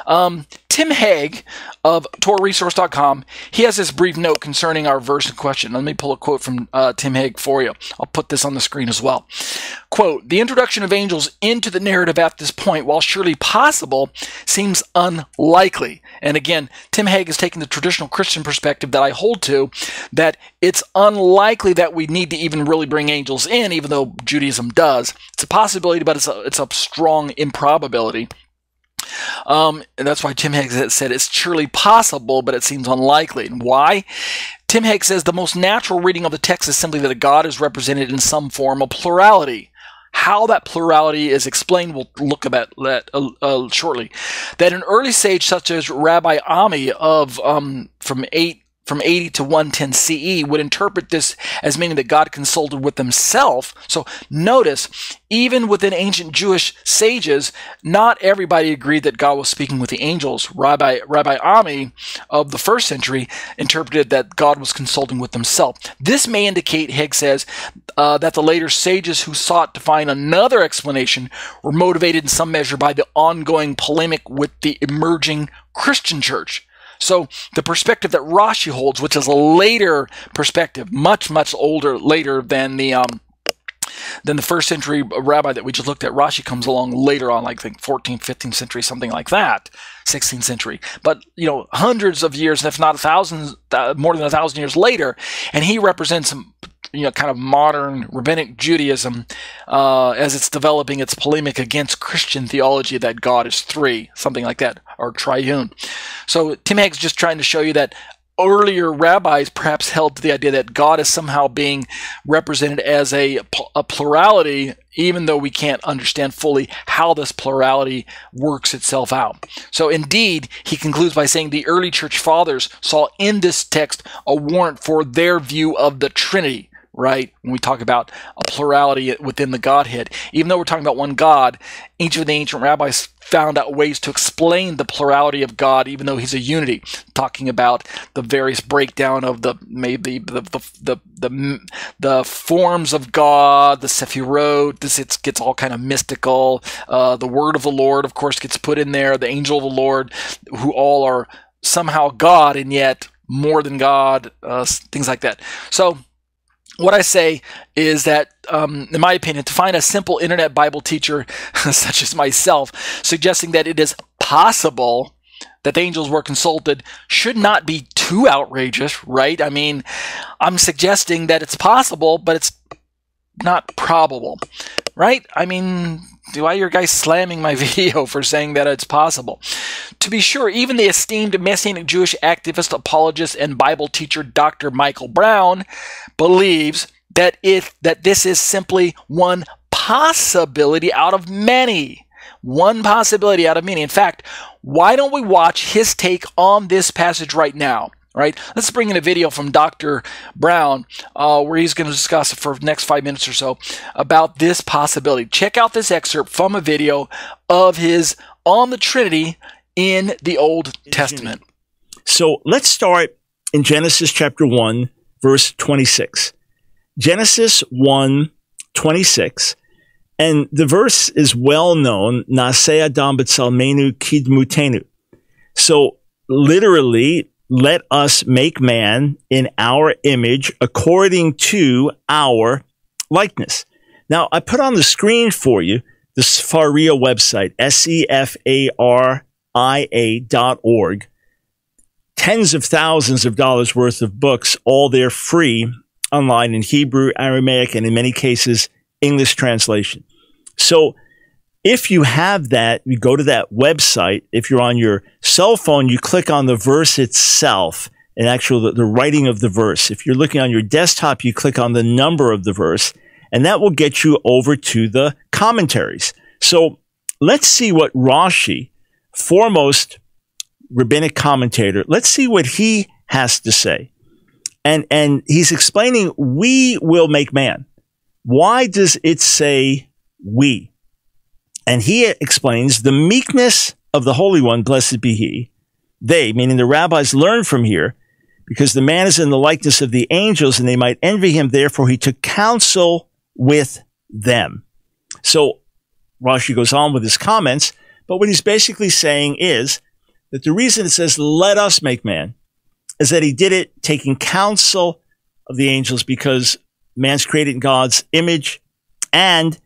Tim Hegg of TorahResource.com, he has this brief note concerning our verse in question. Let me pull a quote from Tim Hegg for you. I'll put this on the screen as well. Quote, "The introduction of angels into the narrative at this point, while surely possible, seems unlikely." And again, Tim Hegg is taking the traditional Christian perspective that I hold to, that it's unlikely that we need to even really bring angels in, even though Judaism does. It's a possibility, but it's a strong improbability. And that's why Tim Hegg said it's surely possible, but it seems unlikely. And why? Tim Hegg says the most natural reading of the text is simply that a God is represented in some form of plurality. How that plurality is explained, we'll look at that shortly. That an early sage such as Rabbi Ammi of from 80 to 110 CE would interpret this as meaning that God consulted with himself. So notice, even within ancient Jewish sages, not everybody agreed that God was speaking with the angels. Rabbi Ammi of the 1st century interpreted that God was consulting with himself. This may indicate, Hegg says, that the later sages who sought to find another explanation were motivated in some measure by the ongoing polemic with the emerging Christian church. So the perspective that Rashi holds, which is a later perspective, much older, later than the 1st century rabbi that we just looked at. Rashi comes along later on, like I think 14th, 15th century, something like that, 16th century. But hundreds of years, if not thousands, more than 1,000 years later, and he represents some kind of modern rabbinic Judaism as it's developing its polemic against Christian theology that God is three, something like that, or triune. So Tim Hegg's just trying to show you that earlier rabbis perhaps held to the idea that God is somehow being represented as a plurality, even though we can't understand fully how this plurality works itself out. So indeed, he concludes by saying the early church fathers saw in this text a warrant for their view of the Trinity. Right? When we talk about a plurality within the Godhead, even though we're talking about one God, each of the ancient rabbis found out ways to explain the plurality of God, even though he's a unity, talking about the various breakdown of the forms of God, the Sephirot. It gets all kind of mystical. The word of the Lord, of course, gets put in there. The angel of the Lord, who all are somehow God and yet more than God, things like that. So what I say is that, in my opinion, to find a simple internet Bible teacher such as myself suggesting that it is possible that the angels were consulted should not be too outrageous, right? I mean, I'm suggesting that it's possible, but it's not probable, right? I mean, why are you guys slamming my video for saying that it's possible? To be sure, even the esteemed Messianic Jewish activist, apologist, and Bible teacher Dr. Michael Brown believes that this is simply one possibility out of many. One possibility out of many. In fact, why don't we watch his take on this passage right now? Right? Let's bring in a video from Dr. Brown where he's going to discuss it for the next 5 minutes or so about this possibility. Check out this excerpt from a video of his on the Trinity in the Old Testament. So let's start in Genesis chapter 1, verse 26. Genesis 1:26. And the verse is well known, Naseh Adam b'tzelmenu kidmutenu. So literally, let us make man in our image according to our likeness. Now, I put on the screen for you the Sefaria website, sefaria.org. Tens of thousands of dollars worth of books, all there free online in Hebrew, Aramaic, and in many cases, English translation. So if you have that, you go to that website. If you're on your cell phone, you click on the verse itself and actually the writing of the verse. If you're looking on your desktop, you click on the number of the verse, and that will get you over to the commentaries. So let's see what Rashi, foremost rabbinic commentator, let's see what he has to say. And he's explaining, we will make man. Why does it say we? And he explains the meekness of the Holy One, blessed be he. They, meaning the rabbis, learned from here, because the man is in the likeness of the angels, and they might envy him. Therefore, he took counsel with them. So Rashi goes on with his comments, but what he's basically saying is that the reason it says, let us make man, is that he did it taking counsel of the angels, because man's created in God's image, and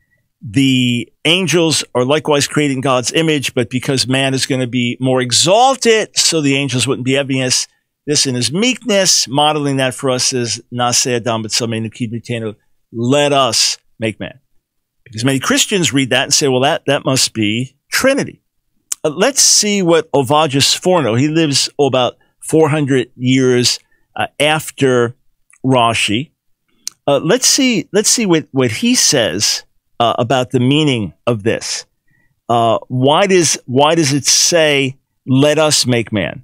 the angels are likewise created in God's image, but because man is going to be more exalted, so the angels wouldn't be envious. This in his meekness, modeling that for us is Nase Adam B'Tselmeinu Kidmitenu, let us make man. Because many Christians read that and say, well, that must be Trinity. Let's see what Ovadia Sforno, he lives about 400 years after Rashi. Let's see what he says about the meaning of this. Why does it say, let us make man?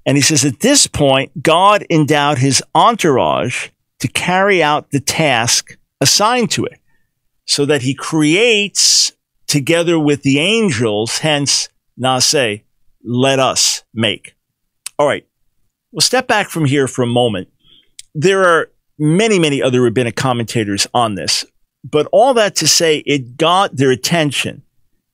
And he says, at this point, God endowed his entourage to carry out the task assigned to it, so that he creates together with the angels, hence, Nase, let us make. All right, we'll step back from here for a moment. There are many, many other rabbinic commentators on this, but all that to say, it got their attention.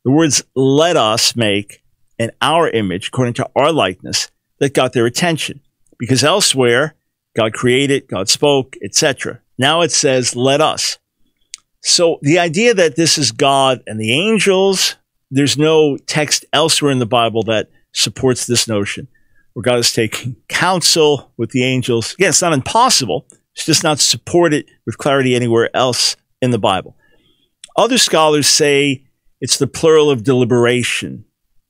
The words, let us make in our image, according to our likeness, that got their attention. Because elsewhere, God created, God spoke, etc. Now it says, let us. So the idea that this is God and the angels, there's no text elsewhere in the Bible that supports this notion, where God is taking counsel with the angels. Again, it's not impossible. It's just not supported with clarity anywhere else in the Bible. Other scholars say it's the plural of deliberation.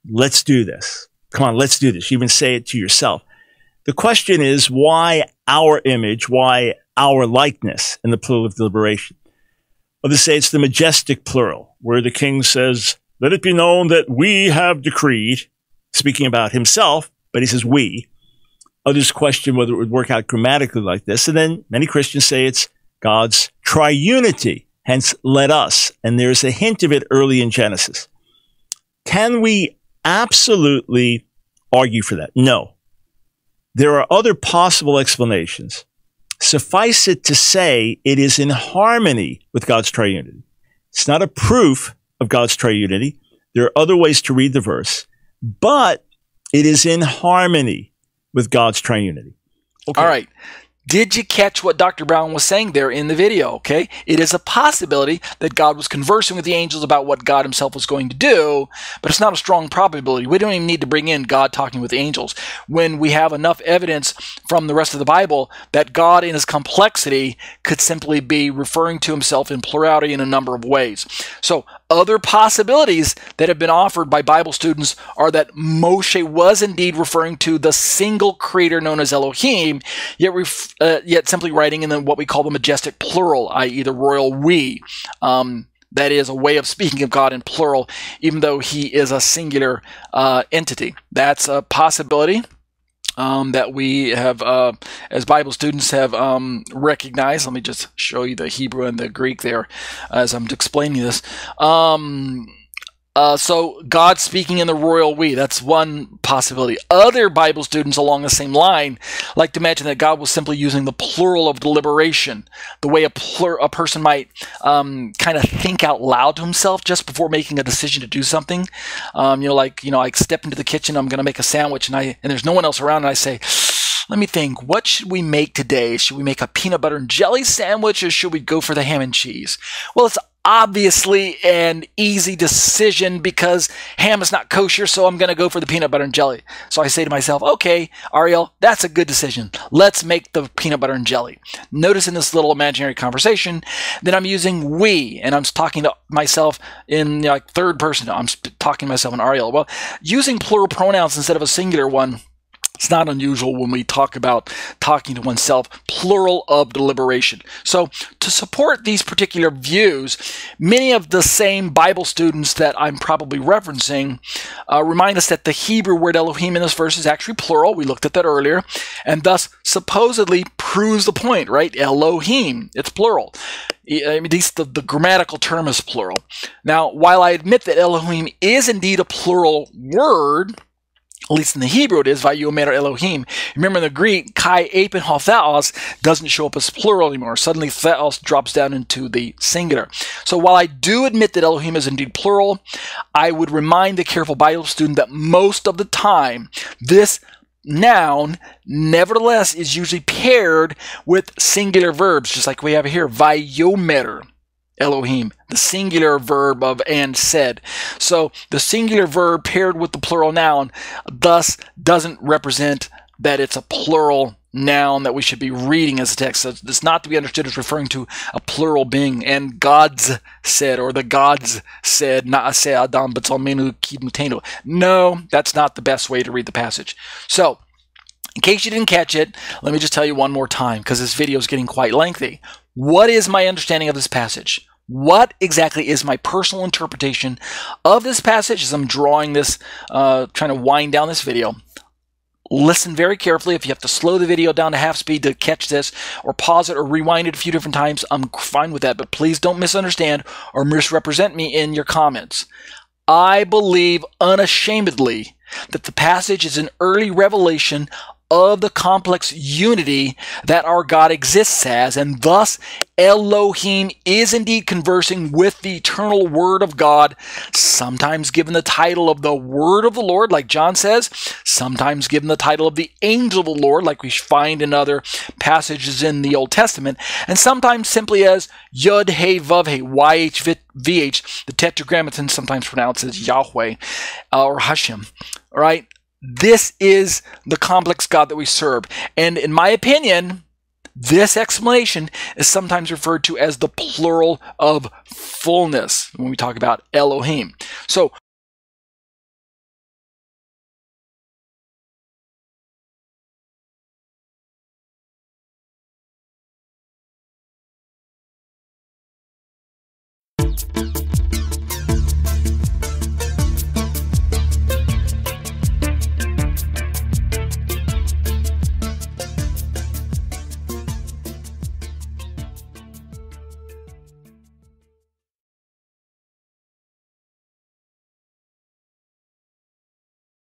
Let's do this. Come on, let's do this. You even say it to yourself. The question is, why our image? Why our likeness in the plural of deliberation? Others say it's the majestic plural, where the king says, let it be known that we have decreed, speaking about himself, but he says we. Others question whether it would work out grammatically like this. And then many Christians say it's God's triunity, hence let us. And there's a hint of it early in Genesis. Can we absolutely argue for that? No. There are other possible explanations. Suffice it to say, it is in harmony with God's triunity. It's not a proof of God's triunity. There are other ways to read the verse, but it is in harmony with God's triunity. Okay. All right. Did you catch what Dr. Brown was saying there in the video? Okay. It is a possibility that God was conversing with the angels about what God himself was going to do, but it's not a strong probability. We don't even need to bring in God talking with angels when we have enough evidence from the rest of the Bible that God in his complexity could simply be referring to himself in plurality in a number of ways. So other possibilities that have been offered by Bible students are that Moshe was indeed referring to the single creator known as Elohim, yet simply writing in what we call the majestic plural, i.e. the royal we. That is a way of speaking of God in plural, even though he is a singular entity. That's a possibility that we have, as Bible students, have recognized. Let me just show you the Hebrew and the Greek there as I'm explaining this. So God speaking in the royal we, that's one possibility. Other Bible students along the same line like to imagine that God was simply using the plural of deliberation, the way a person might kind of think out loud to himself just before making a decision to do something. I step into the kitchen, I'm going to make a sandwich, and there's no one else around, and I say, let me think, what should we make today? Should we make a peanut butter and jelly sandwich, or should we go for the ham and cheese? Well, it's obviously an easy decision because ham is not kosher, so I'm going to go for the peanut butter and jelly. So I say to myself, okay, Ariel, that's a good decision. Let's make the peanut butter and jelly. Notice in this little imaginary conversation that I'm using we, and I'm talking to myself in third person. I'm talking to myself in Ariel. Well, using plural pronouns instead of a singular one, it's not unusual when we talk about talking to oneself, plural of deliberation. So to support these particular views, many of the same Bible students that I'm probably referencing remind us that the Hebrew word Elohim in this verse is actually plural. We looked at that earlier, and thus supposedly proves the point, right? Elohim, it's plural. I mean, the grammatical term is plural. Now, while I admit that Elohim is indeed a plural word, At least in the Hebrew it is, Vayomer Elohim. Remember in the Greek, Kai Apen Theos doesn't show up as plural anymore. Suddenly Theos drops down into the singular. So while I do admit that Elohim is indeed plural, I would remind the careful Bible student that most of the time, this noun, nevertheless, is usually paired with singular verbs, just like we have here, Vayomer Elohim, the singular verb of and said. So the singular verb paired with the plural noun thus doesn't represent that it's a plural noun that we should be reading as a text. So it's not to be understood as referring to a plural being. And God's said, or the gods said, Na'aseh Adam b'tzalmenu kidmutenu. No, that's not the best way to read the passage. So in case you didn't catch it, let me just tell you one more time, because this video is getting quite lengthy. What is my understanding of this passage? What exactly is my personal interpretation of this passage as I'm drawing this, trying to wind down this video? Listen very carefully. If you have to slow the video down to half speed to catch this, or pause it or rewind it a few different times, I'm fine with that. But please don't misunderstand or misrepresent me in your comments. I believe unashamedly that the passage is an early revelation of the complex unity that our God exists as, and thus Elohim is indeed conversing with the eternal Word of God, sometimes given the title of the Word of the Lord, like John says, sometimes given the title of the Angel of the Lord, like we find in other passages in the Old Testament, and sometimes simply as Yud He Vav He, YHVH, the Tetragrammaton sometimes pronounced as Yahweh or Hashem. All right? This is the complex God that we serve. And in my opinion, this explanation is sometimes referred to as the plural of fullness when we talk about Elohim. So